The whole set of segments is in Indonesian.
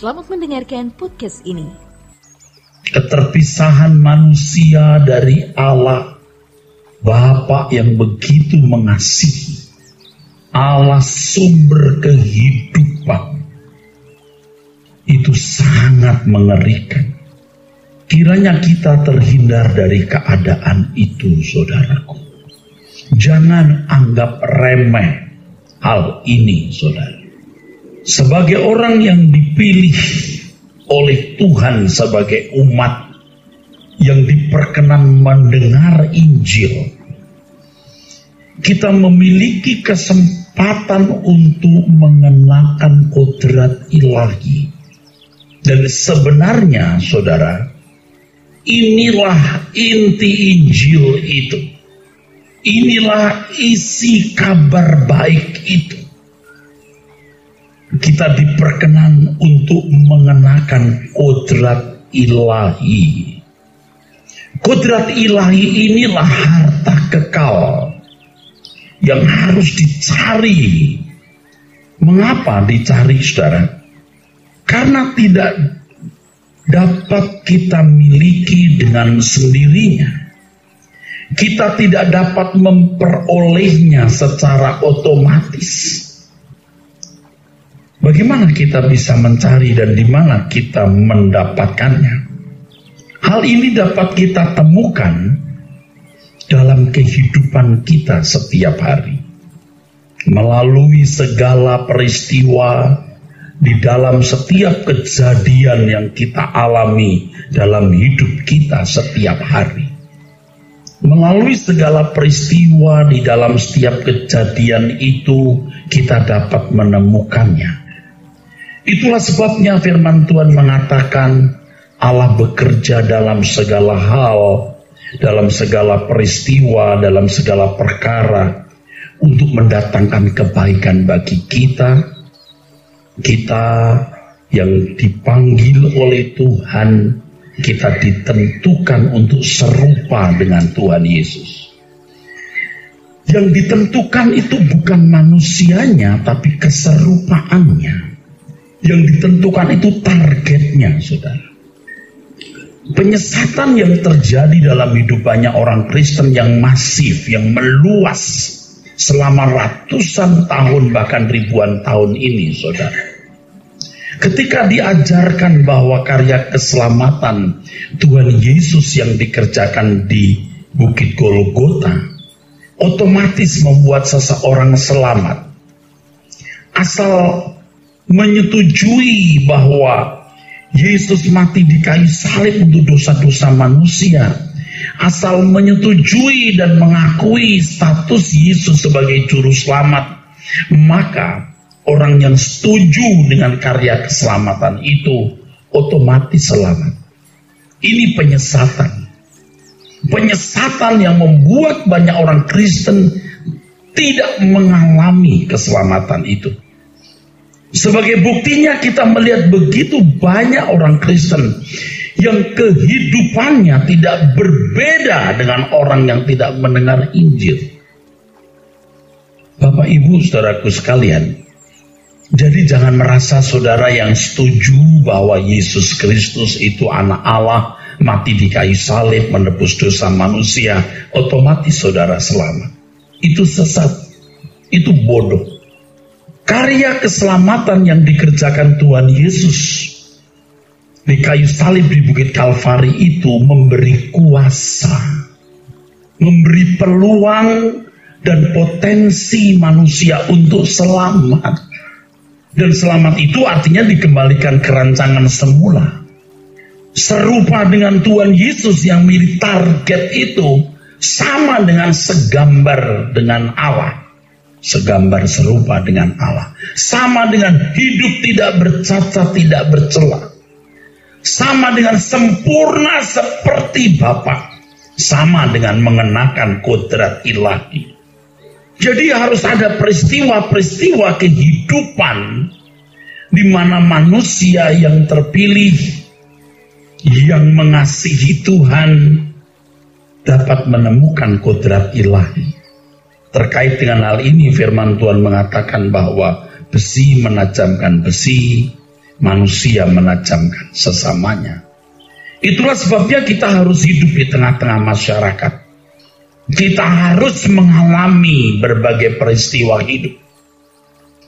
Selamat mendengarkan podcast ini. Keterpisahan manusia dari Allah, Bapa yang begitu mengasihi, Allah sumber kehidupan, itu sangat mengerikan. Kiranya kita terhindar dari keadaan itu, saudaraku. Jangan anggap remeh hal ini, saudara. Sebagai orang yang dipilih oleh Tuhan sebagai umat yang diperkenan mendengar Injil, kita memiliki kesempatan untuk mengenakan kodrat ilahi. Dan sebenarnya, saudara, inilah inti Injil itu. Inilah isi kabar baik itu. Kita diperkenan untuk mengenakan kodrat ilahi. Kodrat ilahi inilah harta kekal yang harus dicari. Mengapa dicari, saudara? Karena tidak dapat kita miliki dengan sendirinya. Kita tidak dapat memperolehnya secara otomatis. Bagaimana kita bisa mencari dan di mana kita mendapatkannya? Hal ini dapat kita temukan dalam kehidupan kita setiap hari. Melalui segala peristiwa di dalam setiap kejadian yang kita alami dalam hidup kita setiap hari. Melalui segala peristiwa di dalam setiap kejadian itu kita dapat menemukannya. Itulah sebabnya firman Tuhan mengatakan Allah bekerja dalam segala hal, dalam segala peristiwa, dalam segala perkara untuk mendatangkan kebaikan bagi kita. Kita yang dipanggil oleh Tuhan, kita ditentukan untuk serupa dengan Tuhan Yesus. Yang ditentukan itu bukan manusianya, tapi keserupaannya. Yang ditentukan itu targetnya, saudara. Penyesatan yang terjadi dalam hidup banyak orang Kristen yang masif, yang meluas selama ratusan tahun bahkan ribuan tahun ini, saudara. Ketika diajarkan bahwa karya keselamatan Tuhan Yesus yang dikerjakan di Bukit Golgota otomatis membuat seseorang selamat, asal menyetujui bahwa Yesus mati di kayu salib untuk dosa-dosa manusia, asal menyetujui dan mengakui status Yesus sebagai juru selamat, maka orang yang setuju dengan karya keselamatan itu otomatis selamat. Ini penyesatan. Penyesatan yang membuat banyak orang Kristen tidak mengalami keselamatan itu. Sebagai buktinya kita melihat begitu banyak orang Kristen yang kehidupannya tidak berbeda dengan orang yang tidak mendengar Injil. Bapak, Ibu, saudaraku sekalian, jadi jangan merasa saudara yang setuju bahwa Yesus Kristus itu anak Allah, mati di kayu salib, menebus dosa manusia, otomatis saudara selamat. Itu sesat, itu bodoh. Karya keselamatan yang dikerjakan Tuhan Yesus di kayu salib di Bukit Kalvari itu memberi kuasa, memberi peluang dan potensi manusia untuk selamat. Dan selamat itu artinya dikembalikan ke rancangan semula. Serupa dengan Tuhan Yesus yang mirip target itu, sama dengan segambar dengan Allah. Segambar serupa dengan Allah. Sama dengan hidup tidak bercacat, tidak bercela. Sama dengan sempurna seperti Bapa. Sama dengan mengenakan kodrat ilahi. Jadi harus ada peristiwa-peristiwa kehidupan di mana manusia yang terpilih, yang mengasihi Tuhan, dapat menemukan kodrat ilahi. Terkait dengan hal ini firman Tuhan mengatakan bahwa besi menajamkan besi, manusia menajamkan sesamanya. Itulah sebabnya kita harus hidup di tengah-tengah masyarakat. Kita harus mengalami berbagai peristiwa hidup.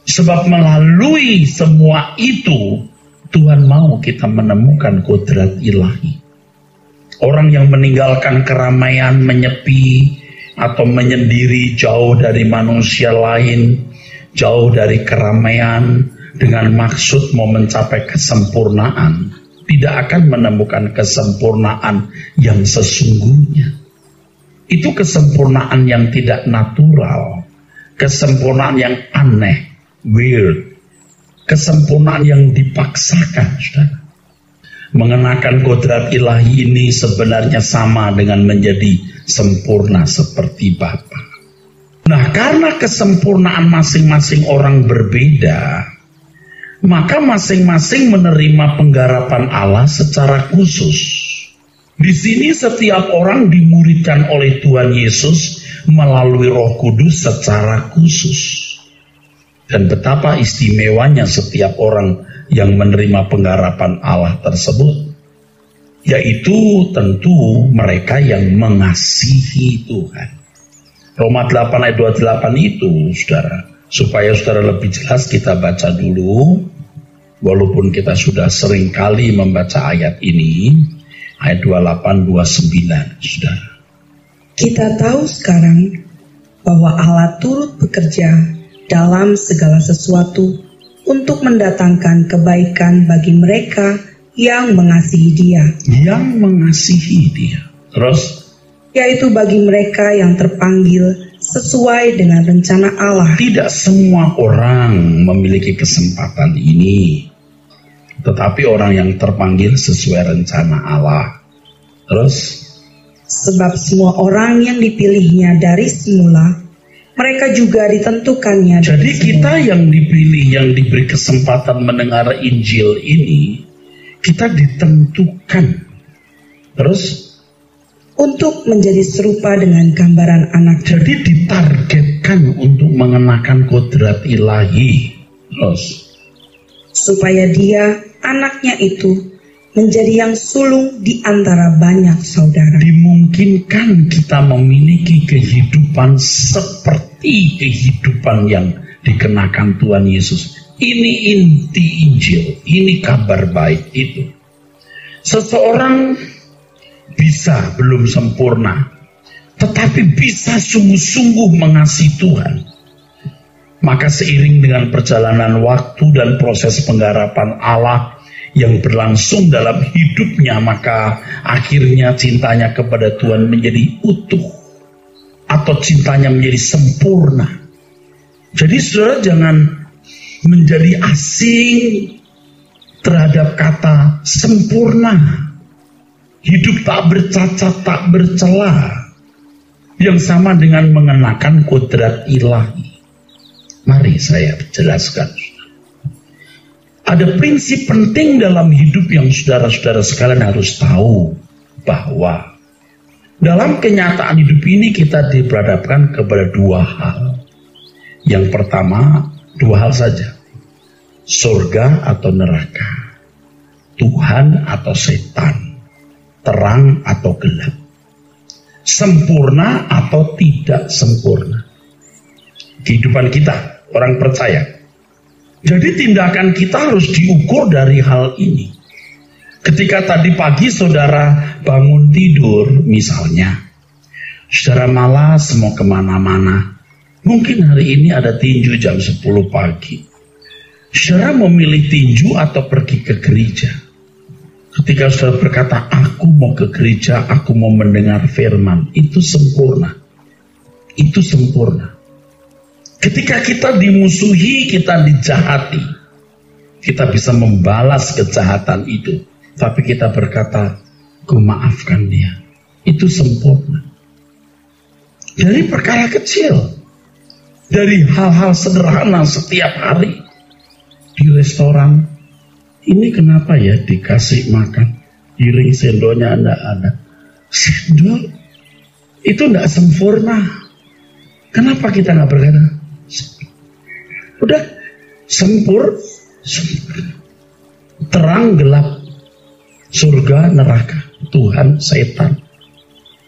Sebab melalui semua itu, Tuhan mau kita menemukan kodrat ilahi. Orang yang meninggalkan keramaian, menyepi, atau menyendiri jauh dari manusia lain, jauh dari keramaian, dengan maksud mau mencapai kesempurnaan, tidak akan menemukan kesempurnaan yang sesungguhnya. Itu kesempurnaan yang tidak natural, kesempurnaan yang aneh, weird, kesempurnaan yang dipaksakan, saudara. Mengenakan kodrat ilahi ini sebenarnya sama dengan menjadi sempurna seperti Bapa. Nah, karena kesempurnaan masing-masing orang berbeda, maka masing-masing menerima penggarapan Allah secara khusus. Di sini setiap orang dimuridkan oleh Tuhan Yesus melalui Roh Kudus secara khusus. Dan betapa istimewanya setiap orang yang menerima penggarapan Allah tersebut, yaitu tentu mereka yang mengasihi Tuhan. Roma 8 ayat 28 itu, saudara, supaya saudara lebih jelas kita baca dulu, walaupun kita sudah sering kali membaca ayat ini, ayat 28-29, saudara. Kita tahu sekarang bahwa Allah turut bekerja dalam segala sesuatu untuk mendatangkan kebaikan bagi mereka yang mengasihi Dia. Yang mengasihi Dia. Terus? Yaitu bagi mereka yang terpanggil sesuai dengan rencana Allah. Tidak semua orang memiliki kesempatan ini, tetapi orang yang terpanggil sesuai rencana Allah. Terus? Sebab semua orang yang dipilihnya dari semula, mereka juga ditentukannya. Jadi kita yang dipilih, yang diberi kesempatan mendengar Injil ini, kita ditentukan. Terus? Untuk menjadi serupa dengan gambaran anak. Jadi ditargetkan untuk mengenakan kodrat ilahi. Terus? Supaya Dia, anaknya itu, menjadi yang sulung di antara banyak saudara. Dimungkinkan kita memiliki kehidupan seperti kehidupan yang dikenakan Tuhan Yesus. Ini inti Injil, ini kabar baik itu. Seseorang bisa belum sempurna, tetapi bisa sungguh-sungguh mengasihi Tuhan. Maka seiring dengan perjalanan waktu dan proses penggarapan Allah yang berlangsung dalam hidupnya, maka akhirnya cintanya kepada Tuhan menjadi utuh, atau cintanya menjadi sempurna. Jadi saudara jangan menjadi asing terhadap kata sempurna. Hidup tak bercacat, tak bercela, yang sama dengan mengenakan kodrat ilahi. Mari saya jelaskan. Ada prinsip penting dalam hidup yang saudara-saudara sekalian harus tahu, bahwa dalam kenyataan hidup ini kita diperhadapkan kepada dua hal. Yang pertama, dua hal saja. Surga atau neraka. Tuhan atau setan. Terang atau gelap. Sempurna atau tidak sempurna. Kehidupan kita, orang percaya. Jadi tindakan kita harus diukur dari hal ini. Ketika tadi pagi saudara bangun tidur misalnya, saudara malas mau kemana-mana. Mungkin hari ini ada tinju jam 10 pagi. Saudara memilih tinju atau pergi ke gereja. Ketika saudara berkata, aku mau ke gereja, aku mau mendengar firman, itu sempurna. Itu sempurna. Ketika kita dimusuhi, kita dijahati, kita bisa membalas kejahatan itu. Tapi kita berkata, ku maafkan dia. Itu sempurna. Dari perkara kecil, dari hal-hal sederhana setiap hari. Di restoran, ini kenapa ya dikasih makan? Piring sendoknya enggak ada. Sendok, itu enggak sempurna. Kenapa kita enggak berkata? Udah sempurna. terang gelap, surga neraka, Tuhan setan.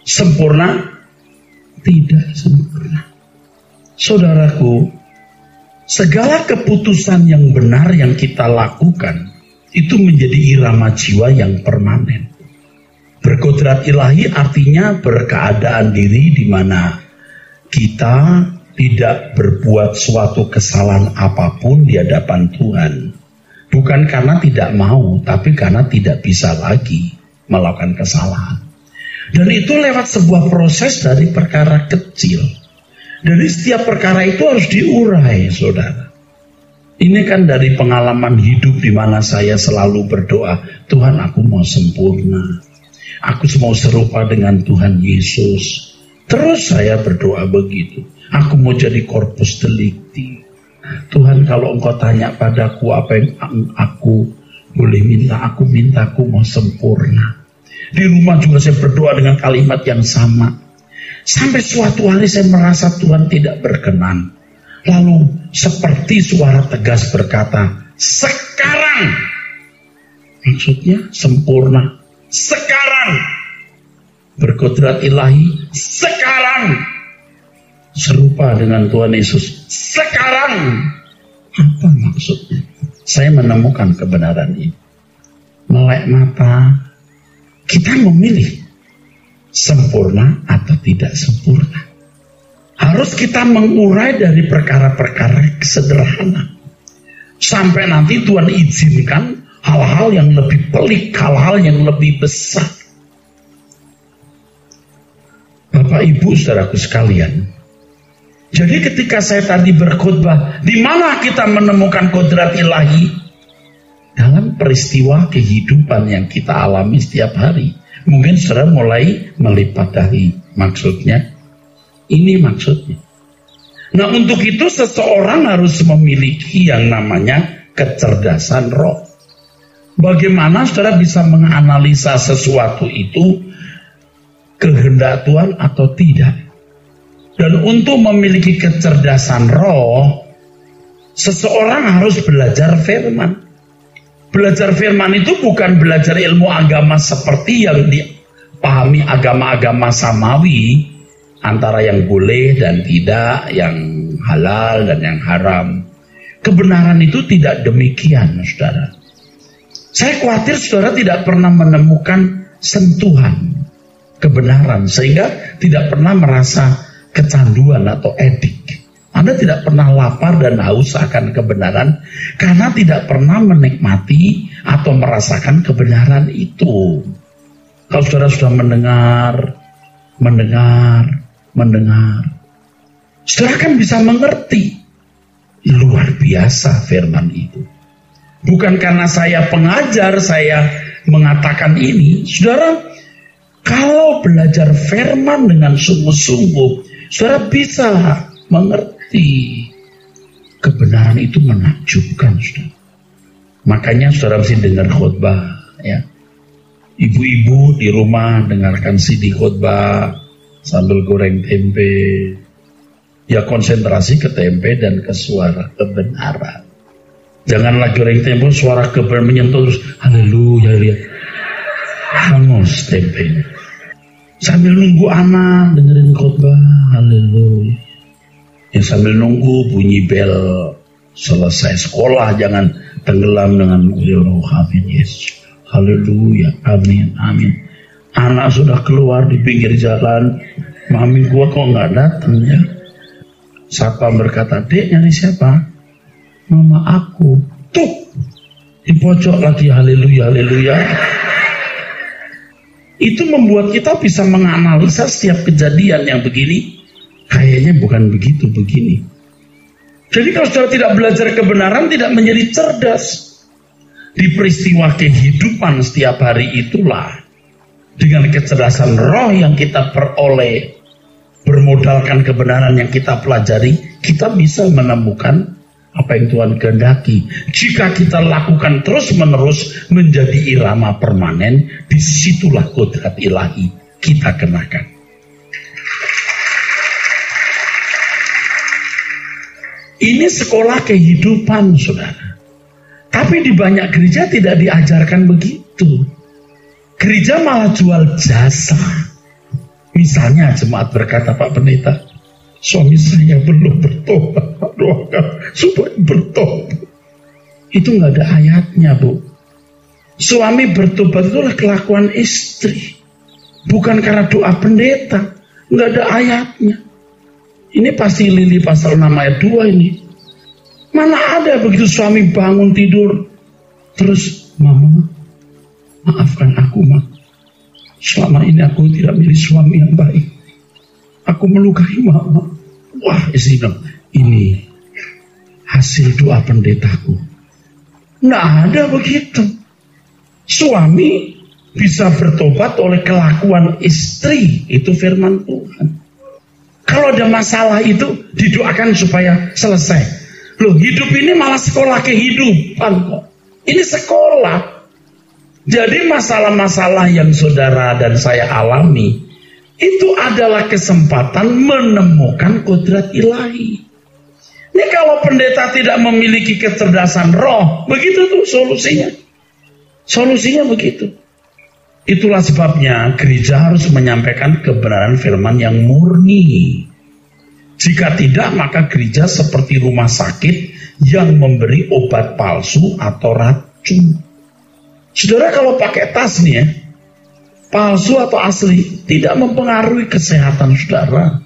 Sempurna? Tidak sempurna. Saudaraku, segala keputusan yang benar yang kita lakukan itu menjadi irama jiwa yang permanen. Berkodrat ilahi artinya berkeadaan diri di mana kita tidak berbuat suatu kesalahan apapun di hadapan Tuhan. Bukan karena tidak mau, tapi karena tidak bisa lagi melakukan kesalahan. Dan itu lewat sebuah proses dari perkara kecil. Dari setiap perkara itu harus diurai, saudara. Ini kan dari pengalaman hidup di mana saya selalu berdoa, Tuhan aku mau sempurna. Aku mau serupa dengan Tuhan Yesus. Terus saya berdoa begitu. Aku mau jadi corpus delicti. Tuhan kalau engkau tanya padaku apa yang aku boleh minta, aku minta aku mau sempurna. Di rumah juga saya berdoa dengan kalimat yang sama. Sampai suatu hari saya merasa Tuhan tidak berkenan. Lalu seperti suara tegas berkata, sekarang. Maksudnya sempurna. Sekarang. Berkodrat ilahi. Sekarang. Serupa dengan Tuhan Yesus. Sekarang. Apa maksudnya? Saya menemukan kebenaran ini. Melek mata. Kita memilih sempurna atau tidak sempurna. Harus kita mengurai dari perkara-perkara sederhana. Sampai nanti Tuhan izinkan hal-hal yang lebih pelik, hal-hal yang lebih besar. Bapak Ibu saudaraku sekalian. Jadi ketika saya tadi berkhotbah, di mana kita menemukan kodrat ilahi? Dalam peristiwa kehidupan yang kita alami setiap hari. Mungkin saudara mulai melipat dahi. Maksudnya, ini maksudnya. Nah untuk itu seseorang harus memiliki yang namanya kecerdasan roh. Bagaimana saudara bisa menganalisa sesuatu itu kehendak Tuhan atau tidak. Dan untuk memiliki kecerdasan roh, seseorang harus belajar firman. Belajar firman itu bukan belajar ilmu agama seperti yang dipahami agama-agama samawi, antara yang boleh dan tidak, yang halal dan yang haram. Kebenaran itu tidak demikian, saudara. Saya khawatir saudara tidak pernah menemukan sentuhan kebenaran, sehingga tidak pernah merasa kecanduan atau edik. Anda tidak pernah lapar dan haus akan kebenaran karena tidak pernah menikmati atau merasakan kebenaran itu. Kalau saudara sudah mendengar, saudara kan bisa mengerti. Luar biasa firman itu. Bukan karena saya pengajar, saya mengatakan ini. Saudara, kalau belajar firman dengan sungguh-sungguh, saudara bisa mengerti. Kebenaran itu menakjubkan, saudara. Makanya saudara mesti dengar khotbah, ya. Ibu-ibu di rumah dengarkan CD khotbah sambil goreng tempe. Ya konsentrasi ke tempe dan ke suara kebenaran. Jangan lagi goreng tempe, suara kebenaran menyentuh terus haleluya, lihat. Hangus tempe. Sambil nunggu anak dengerin khotbah, haleluya. Ya sambil nunggu bunyi bel selesai sekolah, jangan tenggelam dengan amin Yesus. Haleluya, amin, amin. Anak sudah keluar di pinggir jalan, mami gua kok nggak datang ya? Satpam berkata, dek nyari siapa? Mama aku. Tuh, di pojok lagi haleluya, haleluya. Itu membuat kita bisa menganalisa setiap kejadian yang begini. Kayaknya bukan begitu begini. Jadi kalau saudara tidak belajar kebenaran, tidak menjadi cerdas. Di peristiwa kehidupan setiap hari itulah, dengan kecerdasan roh yang kita peroleh, bermodalkan kebenaran yang kita pelajari, kita bisa menemukan apa yang Tuhan kehendaki. Jika kita lakukan terus-menerus menjadi irama permanen, disitulah kodrat ilahi kita kenakan. Ini sekolah kehidupan, saudara. Tapi Tapi di banyak gereja tidak diajarkan begitu. Gereja malah jual jasa. Misalnya jemaat berkata, Pak Pendeta, suami saya belum bertobat, doakan supaya bertobat. Itu nggak ada ayatnya, Bu. Suami bertobat itulah kelakuan istri, bukan karena doa pendeta. Nggak ada ayatnya. Ini pasti Lili pasal 6 ayat 2 ini. Mana ada begitu suami bangun tidur terus, Mama, maafkan aku, Ma. Selama ini aku tidak milih suami yang baik. Aku melukai Mama. Wah, istri bilang, ini hasil doa pendetaku. Nggak ada begitu. Suami bisa bertobat oleh kelakuan istri. Itu firman Tuhan. Kalau ada masalah itu didoakan supaya selesai. Loh, hidup ini malah sekolah kehidupan kok. Ini sekolah. Jadi masalah-masalah yang saudara dan saya alami itu adalah kesempatan menemukan kodrat ilahi. Ini kalau pendeta tidak memiliki kecerdasan roh, begitu tuh solusinya. Solusinya begitu. Itulah sebabnya gereja harus menyampaikan kebenaran firman yang murni. Jika tidak, maka gereja seperti rumah sakit yang memberi obat palsu atau racun. Saudara, kalau pakai tas nih ya, palsu atau asli, tidak mempengaruhi kesehatan saudara.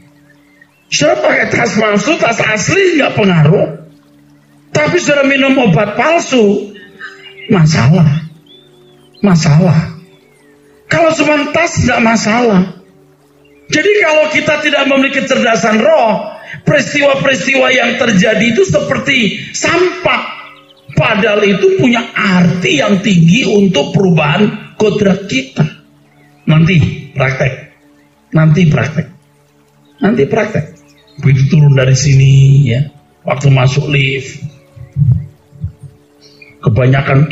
Saudara pakai tas palsu, tas asli nggak pengaruh. Tapi saudara minum obat palsu, masalah. Kalau cuma tas nggak masalah. Jadi kalau kita tidak memiliki kecerdasan roh, peristiwa-peristiwa yang terjadi itu seperti sampah. Padahal itu punya arti yang tinggi untuk perubahan kodrat kita. Nanti praktek. Begitu turun dari sini ya, waktu masuk lift, kebanyakan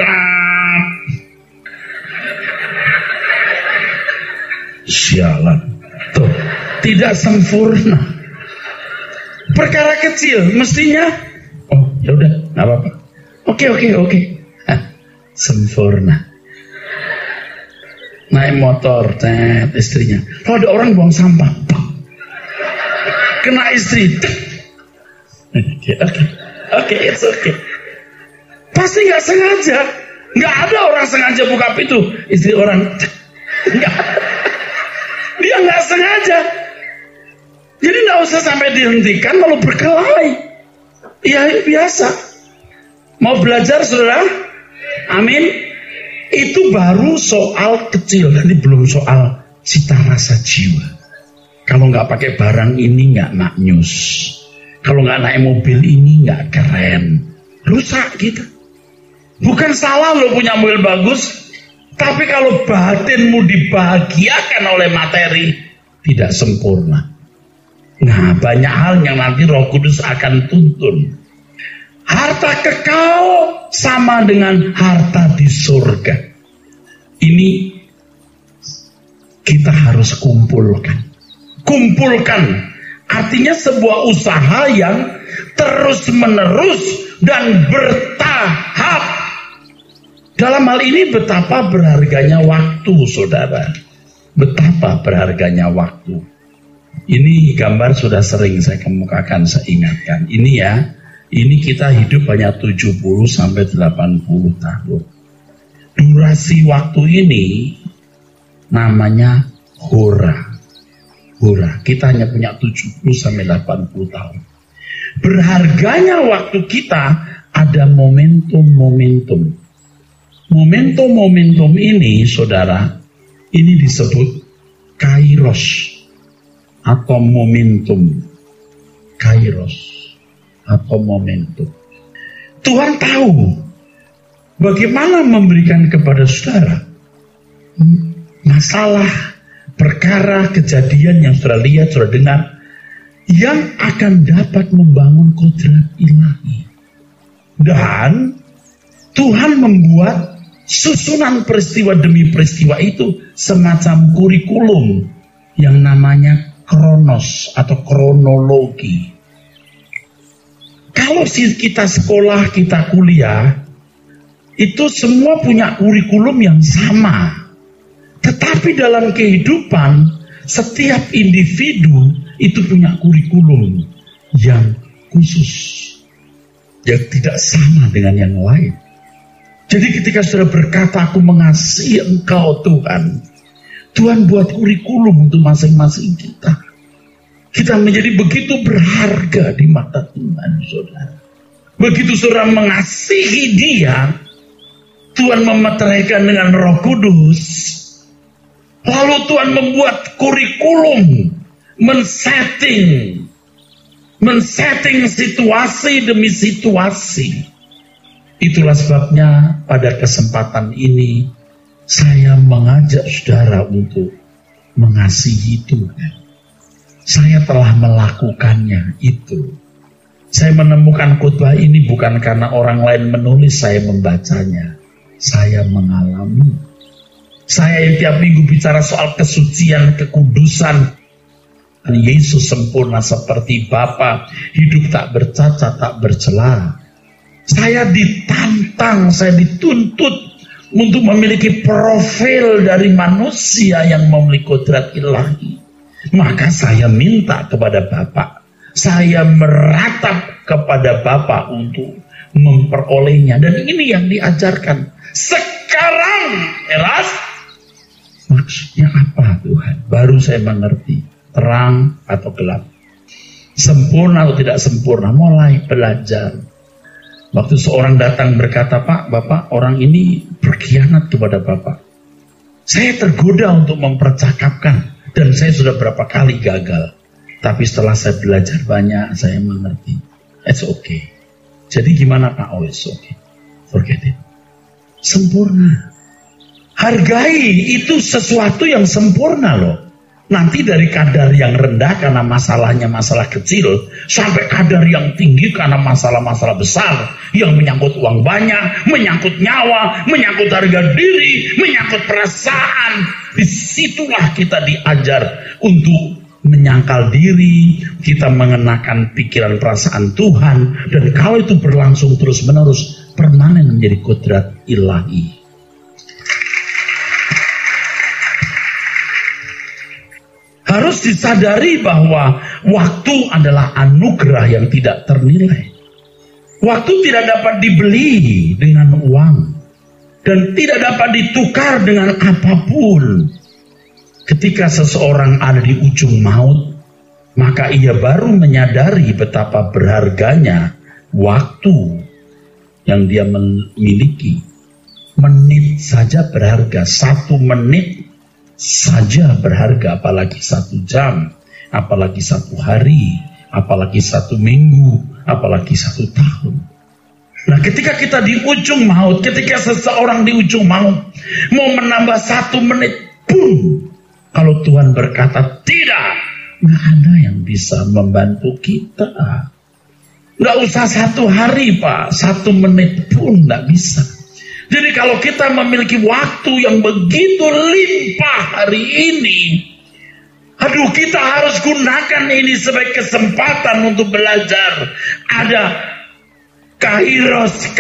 sialan. Tuh, tidak sempurna. Perkara kecil mestinya, oh ya udah, nggak apa-apa. Oke. Sempurna. Naik motor, istrinya. Kalau ada orang buang sampah, kena istri. Oke, it's okay. Pasti nggak sengaja. Nggak ada orang sengaja buka pintu, istri orang. Dia nggak sengaja. Jadi nggak usah sampai dihentikan lalu berkelahi. Ya biasa. Mau belajar saudara? Amin. Itu baru soal kecil. Nanti belum soal cita rasa jiwa. Kalau nggak pakai barang ini nggak maknyus. Kalau nggak naik mobil ini nggak keren. Rusak gitu. Bukan salah lo punya mobil bagus. Tapi kalau batinmu dibahagiakan oleh materi, tidak sempurna. Nah, banyak hal yang nanti Roh Kudus akan tuntun. Harta kekal sama dengan harta di surga. Ini kita harus kumpulkan. Artinya sebuah usaha yang terus-menerus dan bertahap. Dalam hal ini betapa berharganya waktu, saudara. Betapa berharganya waktu. Ini gambar sudah sering saya kemukakan, saya ingatkan. Ini ya, ini kita hidup hanya 70 sampai 80 tahun. Durasi waktu ini namanya hora. Kita hanya punya 70 sampai 80 tahun. Berharganya waktu kita ada momentum-momentum. Momentum ini, saudara, ini disebut kairos atau momentum. Kairos atau momentum. Tuhan tahu bagaimana memberikan kepada saudara masalah, perkara, kejadian yang saudara lihat, saudara dengar, yang akan dapat membangun kodrat ilahi. Dan Tuhan membuat susunan peristiwa demi peristiwa itu semacam kurikulum yang namanya kronos atau kronologi. Kalau kita sekolah, kita kuliah, itu semua punya kurikulum yang sama. Tetapi dalam kehidupan, setiap individu itu punya kurikulum yang khusus, yang tidak sama dengan yang lain. Jadi ketika saudara berkata, aku mengasihi engkau Tuhan, Tuhan buat kurikulum untuk masing-masing kita. Kita menjadi begitu berharga di mata Tuhan, saudara. Begitu saudara mengasihi Dia, Tuhan memeteraikan dengan Roh Kudus. Lalu Tuhan membuat kurikulum, men-setting situasi demi situasi. Itulah sebabnya pada kesempatan ini saya mengajak saudara untuk mengasihi Tuhan. Saya telah melakukannya itu. Saya menemukan khotbah ini bukan karena orang lain menulis, saya membacanya. Saya mengalami. Saya yang tiap minggu bicara soal kesucian, kekudusan. Yesus sempurna seperti Bapa, hidup tak bercacat, tak bercela. Saya ditantang, saya dituntut untuk memiliki profil dari manusia yang memiliki kodrat ilahi. Maka saya minta kepada Bapa, saya meratap kepada Bapa untuk memperolehnya. Dan ini yang diajarkan. Sekarang, Eras, maksudnya apa Tuhan? Baru saya mengerti, terang atau gelap, sempurna atau tidak sempurna, mulai belajar. Waktu seorang datang berkata, Pak, Bapak, orang ini berkhianat kepada Bapak. Saya tergoda untuk mempercakapkan, dan saya sudah berapa kali gagal. Tapi setelah saya belajar banyak, saya mengerti. It's okay. Jadi gimana Pak? Oh, it's okay. Forget it. Sempurna. Hargai itu sesuatu yang sempurna loh. Nanti dari kadar yang rendah karena masalahnya masalah kecil, sampai kadar yang tinggi karena masalah-masalah besar yang menyangkut uang banyak, menyangkut nyawa, menyangkut harga diri, menyangkut perasaan. Disitulah kita diajar untuk menyangkal diri, kita mengenakan pikiran perasaan Tuhan, dan kalau itu berlangsung terus-menerus, permanen menjadi kodrat ilahi. Harus disadari bahwa waktu adalah anugerah yang tidak ternilai. Waktu tidak dapat dibeli dengan uang dan tidak dapat ditukar dengan apapun. Ketika seseorang ada di ujung maut, maka ia baru menyadari betapa berharganya waktu yang dia memiliki. Menit saja berharga, 1 menit saja berharga, apalagi 1 jam, apalagi 1 hari, apalagi 1 minggu, apalagi 1 tahun. Nah, ketika kita di ujung maut, ketika seseorang di ujung maut mau menambah 1 menit pun, kalau Tuhan berkata tidak, nggak ada yang bisa membantu kita. Nggak usah 1 hari Pak, 1 menit pun nggak bisa. Jadi kalau kita memiliki waktu yang begitu limpah hari ini, aduh, kita harus gunakan ini sebagai kesempatan untuk belajar. Ada kairos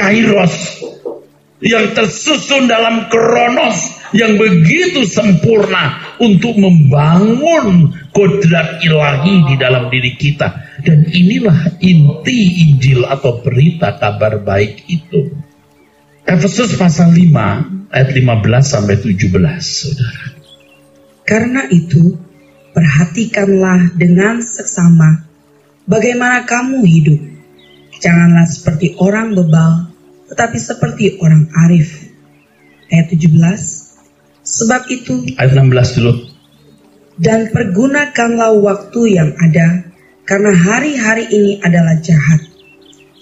yang tersusun dalam kronos yang begitu sempurna untuk membangun kodrat ilahi di dalam diri kita. Dan inilah inti Injil atau berita kabar baik itu. Efesus pasal 5 ayat 15 sampai 17, saudara. Karena itu, perhatikanlah dengan seksama bagaimana kamu hidup. Janganlah seperti orang bebal, tetapi seperti orang arif. Ayat 17. Sebab itu, ayat 16 dulu. Dan pergunakanlah waktu yang ada, karena hari-hari ini adalah jahat.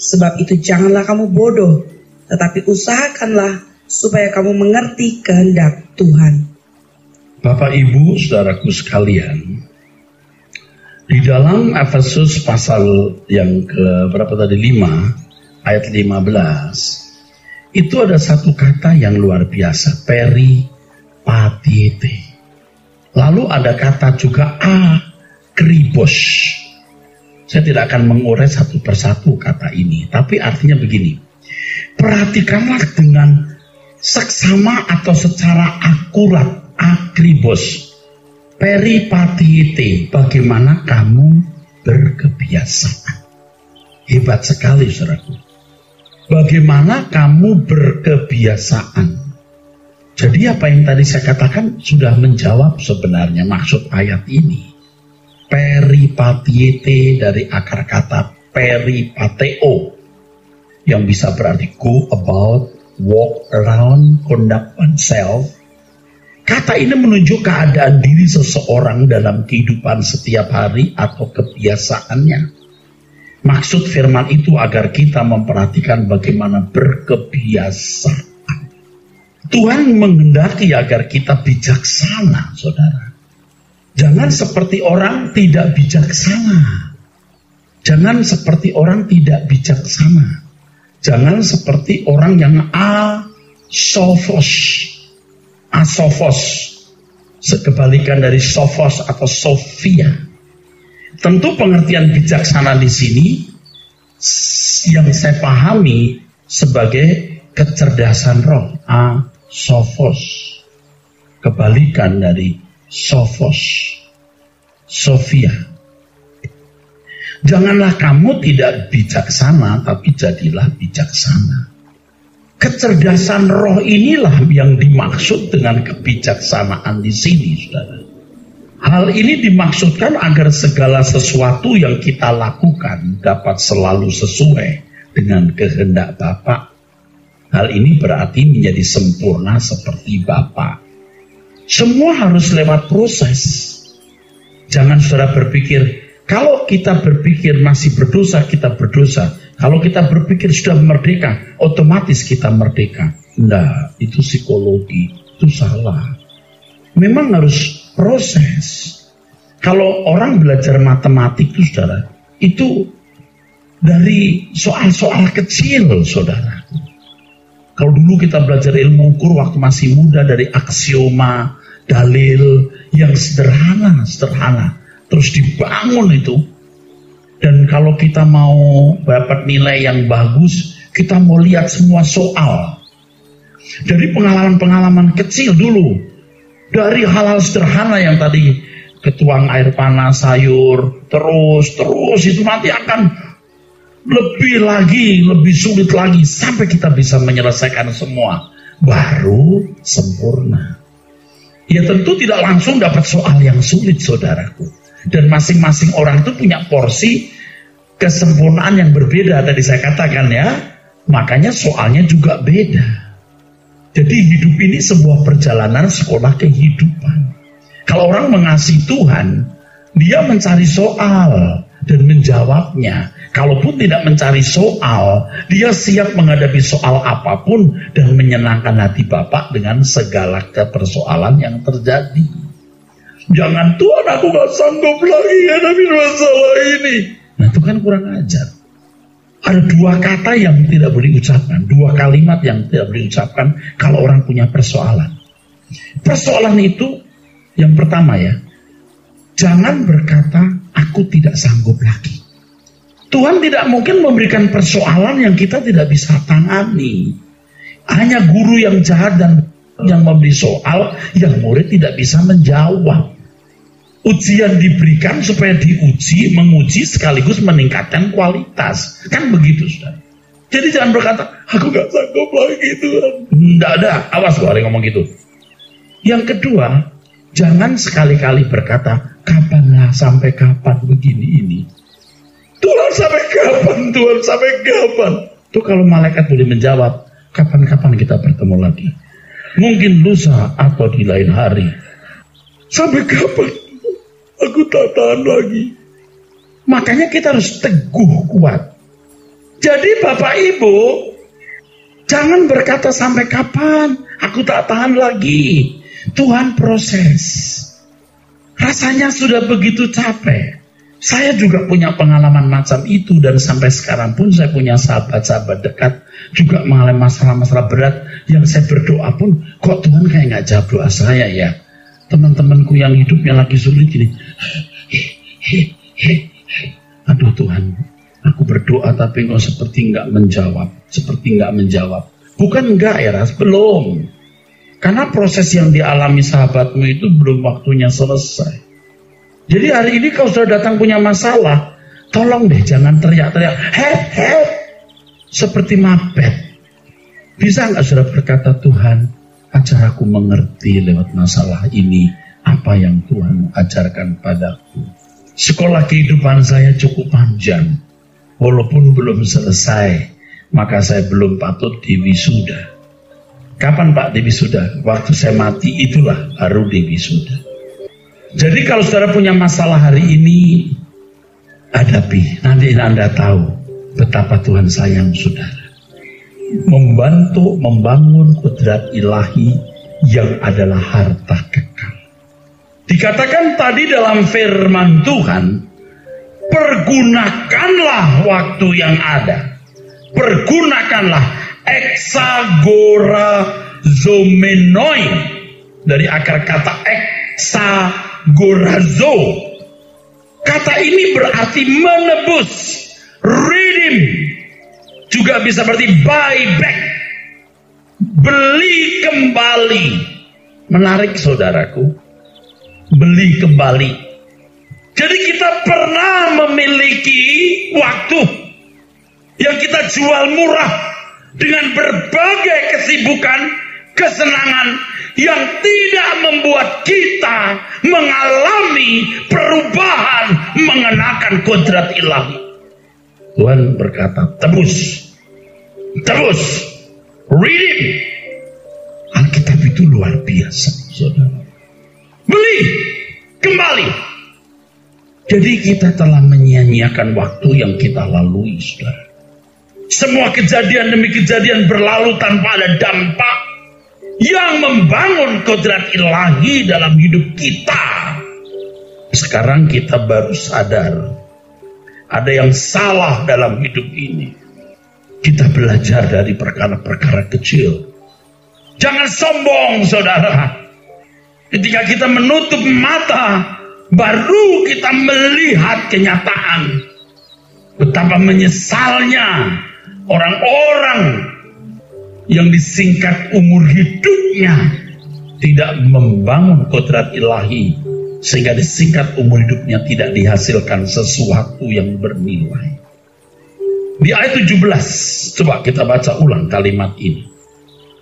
Sebab itu janganlah kamu bodoh, tetapi usahakanlah supaya kamu mengerti kehendak Tuhan. Bapak, Ibu, saudaraku sekalian, di dalam Efesus pasal yang ke berapa tadi, 5 ayat 15, itu ada satu kata yang luar biasa, peripatete. Lalu ada kata juga akribos. Saya tidak akan mengurai satu persatu kata ini, tapi artinya begini. Perhatikanlah dengan seksama atau secara akurat, akribos, peripatiete, bagaimana kamu berkebiasaan. Hebat sekali, saudaraku. Bagaimana kamu berkebiasaan. Jadi apa yang tadi saya katakan sudah menjawab sebenarnya maksud ayat ini. Peripatiete dari akar kata peripateo, yang bisa berarti go about, walk around, conduct oneself. Kata ini menunjuk keadaan diri seseorang dalam kehidupan setiap hari atau kebiasaannya. Maksud firman itu agar kita memperhatikan bagaimana berkebiasaan. Tuhan menghendaki agar kita bijaksana, saudara. Jangan seperti orang tidak bijaksana. Jangan seperti orang tidak bijaksana. Jangan seperti orang yang asofos. Asofos. Sekebalikan dari sophos atau sophia. Tentu pengertian bijaksana di sini yang saya pahami sebagai kecerdasan roh. Sophos, kebalikan dari sophos, sophia. Janganlah kamu tidak bijaksana, tapi jadilah bijaksana. Kecerdasan roh inilah yang dimaksud dengan kebijaksanaan di sini, saudara. Hal ini dimaksudkan agar segala sesuatu yang kita lakukan dapat selalu sesuai dengan kehendak Bapa. Hal ini berarti menjadi sempurna seperti Bapa. Semua harus lewat proses. Jangan saudara berpikir, kalau kita berpikir masih berdosa, kita berdosa. Kalau kita berpikir sudah merdeka, otomatis kita merdeka. Enggak, itu psikologi, itu salah. Memang harus proses. Kalau orang belajar matematik itu, saudara, itu dari soal-soal kecil, saudara. Kalau dulu kita belajar ilmu ukur waktu masih muda dari aksioma, dalil yang sederhana. Terus dibangun itu. Dan kalau kita mau dapat nilai yang bagus, kita mau lihat semua soal. Dari pengalaman-pengalaman kecil dulu. Dari hal-hal sederhana yang tadi ketuang air panas, sayur, terus itu nanti akan lebih sulit lagi sampai kita bisa menyelesaikan semua, baru sempurna. Ya tentu tidak langsung dapat soal yang sulit, saudaraku. Dan masing-masing orang itu punya porsi kesempurnaan yang berbeda, tadi saya katakan ya. Makanya soalnya juga beda. Jadi hidup ini sebuah perjalanan sekolah kehidupan. Kalau orang mengasihi Tuhan, dia mencari soal dan menjawabnya. Kalaupun tidak mencari soal, dia siap menghadapi soal apapun dan menyenangkan hati Bapak dengan segala persoalan yang terjadi. Jangan, Tuhan aku gak sanggup lagi hadapi masalah ini. Nah itu kan kurang ajar. Ada dua kata yang tidak boleh diucapkan, dua kalimat yang tidak boleh diucapkan kalau orang punya persoalan. Persoalan itu yang pertama ya, jangan berkata aku tidak sanggup lagi. Tuhan tidak mungkin memberikan persoalan yang kita tidak bisa tangani. Hanya guru yang jahat dan yang memberi soal, yang murid tidak bisa menjawab. Ujian diberikan supaya menguji sekaligus meningkatkan kualitas. Kan begitu, saudara. Jadi jangan berkata, aku gak sanggup lagi Tuhan. Tidak ada, awas kalau ngomong gitu. Yang kedua, jangan sekali-kali berkata, kapanlah, sampai kapan begini ini. Tuhan sampai kapan? Itu kalau malaikat boleh menjawab, kapan-kapan kita bertemu lagi. Mungkin lusa atau di lain hari. Sampai kapan? Aku tak tahan lagi. Makanya kita harus teguh kuat. Jadi Bapak Ibu, jangan berkata sampai kapan, aku tak tahan lagi. Tuhan proses. Rasanya sudah begitu capek. Saya juga punya pengalaman macam itu, dan sampai sekarang pun saya punya sahabat-sahabat dekat juga mengalami masalah-masalah berat yang saya berdoa pun, kok Tuhan kayak gak jawab doa saya ya. Teman-temanku yang hidupnya lagi sulit gini, aduh Tuhan, aku berdoa tapi kok seperti gak menjawab. seperti nggak menjawab. Bukan enggak Eras, belum. Karena proses yang dialami sahabatmu itu belum waktunya selesai. Jadi hari ini kalau sudah datang punya masalah, tolong deh jangan teriak-teriak, help, seperti mapet. Bisa nggak saudara berkata, Tuhan, ajar aku mengerti lewat masalah ini apa yang Tuhan ajarkan padaku. Sekolah kehidupan saya cukup panjang, walaupun belum selesai, maka saya belum patut diwisuda. Kapan Pak diwisuda? Waktu saya mati itulah baru diwisuda. Jadi kalau saudara punya masalah hari ini, hadapi. Nanti Anda tahu betapa Tuhan sayang saudara. Membantu membangun kodrat ilahi yang adalah harta kekal. Dikatakan tadi dalam firman Tuhan, pergunakanlah waktu yang ada. Pergunakanlah exagorazomenoi dari akar kata exagorazo. Kata ini berarti menebus, redeem. Juga bisa berarti buy back, beli kembali. Menarik saudaraku, beli kembali. Jadi kita pernah memiliki waktu yang kita jual murah dengan berbagai kesibukan, kesenangan yang tidak membuat kita mengalami perubahan mengenakan kodrat ilahi. Tuhan berkata, tebus, redeem. Alkitab itu luar biasa, saudara. Beli kembali. Jadi kita telah menyia-nyiakan waktu yang kita lalui, saudara. Semua kejadian demi kejadian berlalu tanpa ada dampak yang membangun kodrat ilahi dalam hidup kita. Sekarang kita baru sadar ada yang salah dalam hidup ini. Kita belajar dari perkara-perkara kecil. Jangan sombong, saudara. Ketika kita menutup mata, baru kita melihat kenyataan. Betapa menyesalnya orang-orang yang disingkat umur hidupnya tidak membangun kodrat ilahi, sehingga disingkat umur hidupnya tidak dihasilkan sesuatu yang bernilai. Di ayat 17, coba kita baca ulang kalimat ini.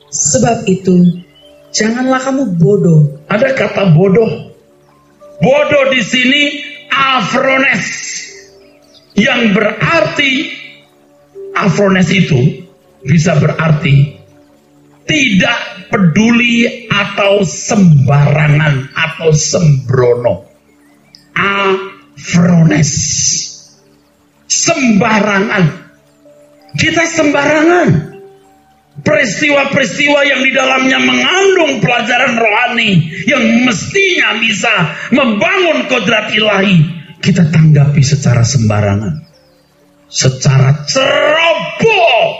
Sebab itu, janganlah kamu bodoh. Ada kata bodoh. Bodoh di sini afrones, yang berarti afrones itu bisa berarti tidak peduli atau sembarangan atau sembrono. Afrones, sembarangan. Kita sembarangan. Peristiwa-peristiwa yang di dalamnya mengandung pelajaran rohani yang mestinya bisa membangun kodrat ilahi, kita tanggapi secara sembarangan, secara ceroboh,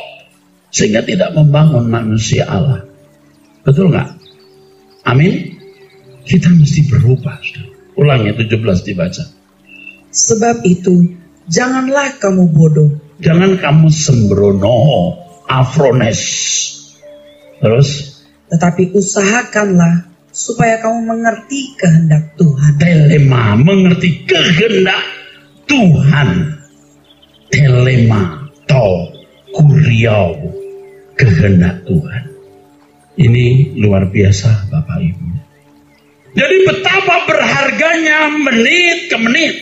sehingga tidak membangun manusia Allah. Betul nggak? Amin. Kita mesti berubah. Ulangnya 17 dibaca. Sebab itu, janganlah kamu bodoh. Jangan kamu sembrono, afrones. Terus? Tetapi usahakanlah supaya kamu mengerti kehendak Tuhan. Telema, mengerti kehendak Tuhan. Telema, to, kuriau, kehendak Tuhan. Ini luar biasa Bapak Ibu. Jadi betapa berharganya menit ke menit,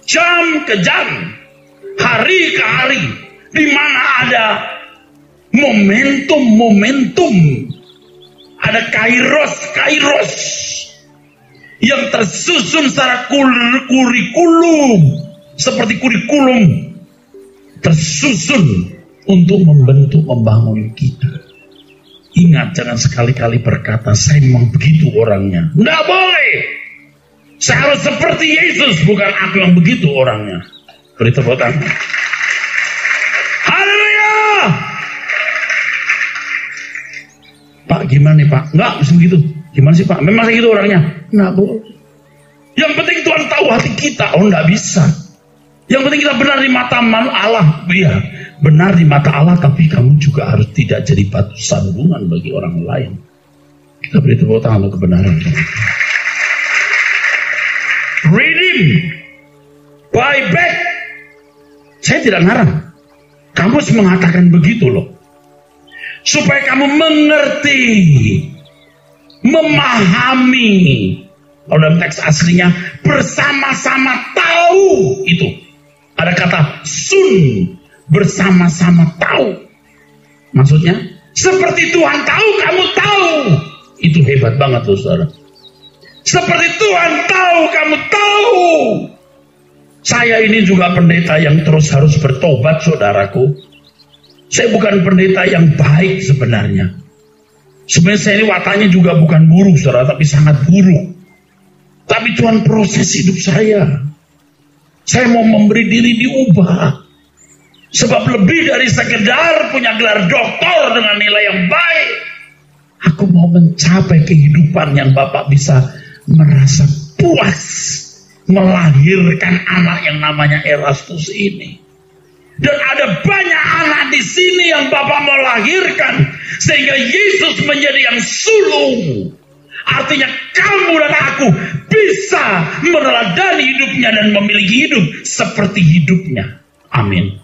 jam ke jam, hari ke hari, di mana ada momentum-momentum, ada kairos yang tersusun secara kurikulum, seperti kurikulum tersusun untuk membentuk, membangun kita. Ingat, jangan sekali-kali berkata, saya memang begitu orangnya. Tidak boleh. Saya harus seperti Yesus, bukan aku yang begitu orangnya. Beri tepuk tangan. Haleluya. Pak, gimana nih Pak? Enggak, bisa begitu. Gimana sih Pak? Memang saya gitu orangnya. Enggak boleh. Yang penting Tuhan tahu hati kita. Oh, enggak bisa. Yang penting kita benar di mata Allah. Iya. benar di mata Allah, tapi kamu juga harus tidak jadi batu sandungan bagi orang lain. Kita beri tepuk tangan untuk kebenaran. Redeem, buy back. Saya tidak ngarang. Kamus mengatakan begitu loh. Supaya kamu mengerti, memahami. Kalau dalam teks aslinya, bersama-sama tahu itu. Ada kata sun, bersama-sama tahu. Maksudnya, seperti Tuhan tahu, kamu tahu. Itu hebat banget loh saudara. Seperti Tuhan tahu, kamu tahu. Saya ini juga pendeta yang terus harus bertobat saudaraku. Saya bukan pendeta yang baik sebenarnya. Sebenarnya saya ini wataknya juga bukan buruk saudara, tapi sangat buruk. Tapi Tuhan proses hidup saya. Saya mau memberi diri diubah. Sebab lebih dari sekedar punya gelar doktor dengan nilai yang baik. Aku mau mencapai kehidupan yang Bapak bisa merasa puas melahirkan anak yang namanya Erastus ini. Dan ada banyak anak di sini yang Bapak mau lahirkan sehingga Yesus menjadi yang sulung. Artinya kamu dan aku bisa meneladani hidupnya dan memiliki hidup seperti hidupnya. Amin.